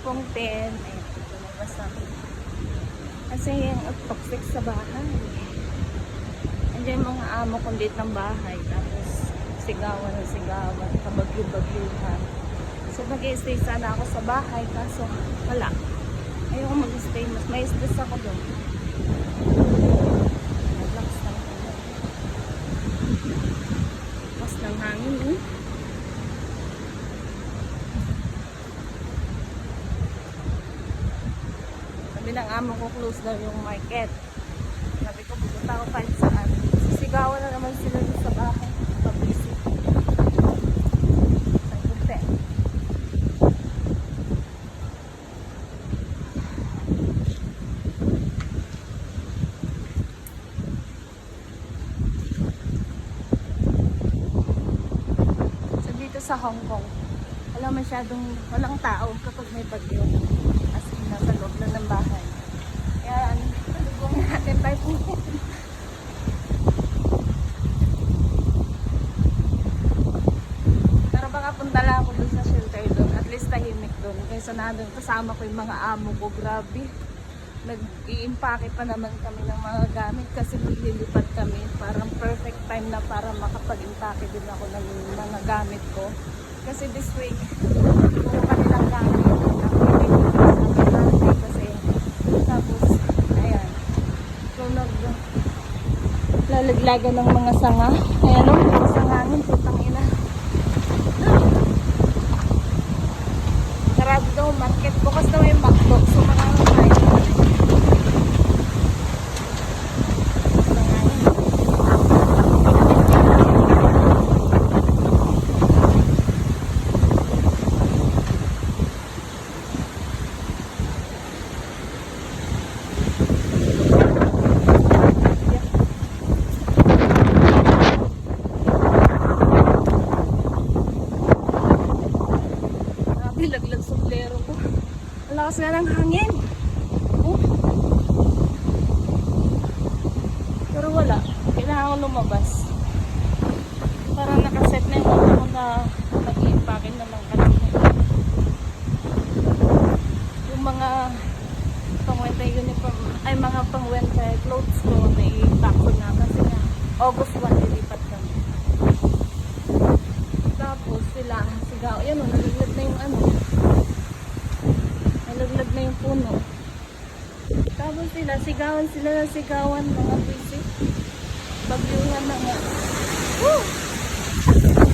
pong 10. Ayan, lumabas ako. Kasi ang toxic sa bahay. Andiyan yung mga amo kong date ng bahay. Tapos sigawan ng sigawan. Kabagyo-bagyuhan. So mag-i-stay sana ako sa bahay. Kaso wala. Ayoko mag-stay. Mas may stress ako doon. Naglakas ng hangin. Lakas ng hangin eh. Sabi ng amo ko, close daw yung market. Sabi ko, pupunta ako kahit saan. Sisigawan na naman sila sa bahay. Pabisi. Sabi ko, so dito sa Hong Kong, walang tao kapag may bagyo. As in, nasa loob lang ng bahay. Kaya, talubungin natin tayo po. Pero baka punta lang ako dun sa shelter doon. At least tahimik doon. Kaysa na doon, kasama ko yung mga amo ko. Grabe. Nag-i-impake pa naman kami ng mga gamit kasi maglilipat kami. Parang perfect time na para makapag-impake din ako ng mga gamit ko. Kasi this week, puro kanilang gamit. Kasi, tapos, ayan. So, lalaglagan ng mga sanga. Ayan o, mga sangangin. Putang ina. Sarado daw market. Bukas daw yung McDo. So, makakakain naman. Laglag sombrero ko. Ang lakas nga ng hangin. Oh. Pero wala. Kailangan ko lumabas. Parang nakaset na yung auto ko na nag-i-impakin naman kanina. Yung mga pang-winter uniform, ay mga pang-winter clothes ko na i-pack ko na kasi nga August 1 lilipat kami. Tapos sila, sigaw. Ayan o, nalaglag na yung ano. Nalaglag na yung puno. Tapos sila, sigawan sila na sigawan mga busy. Bagyuhan na nga. Woo!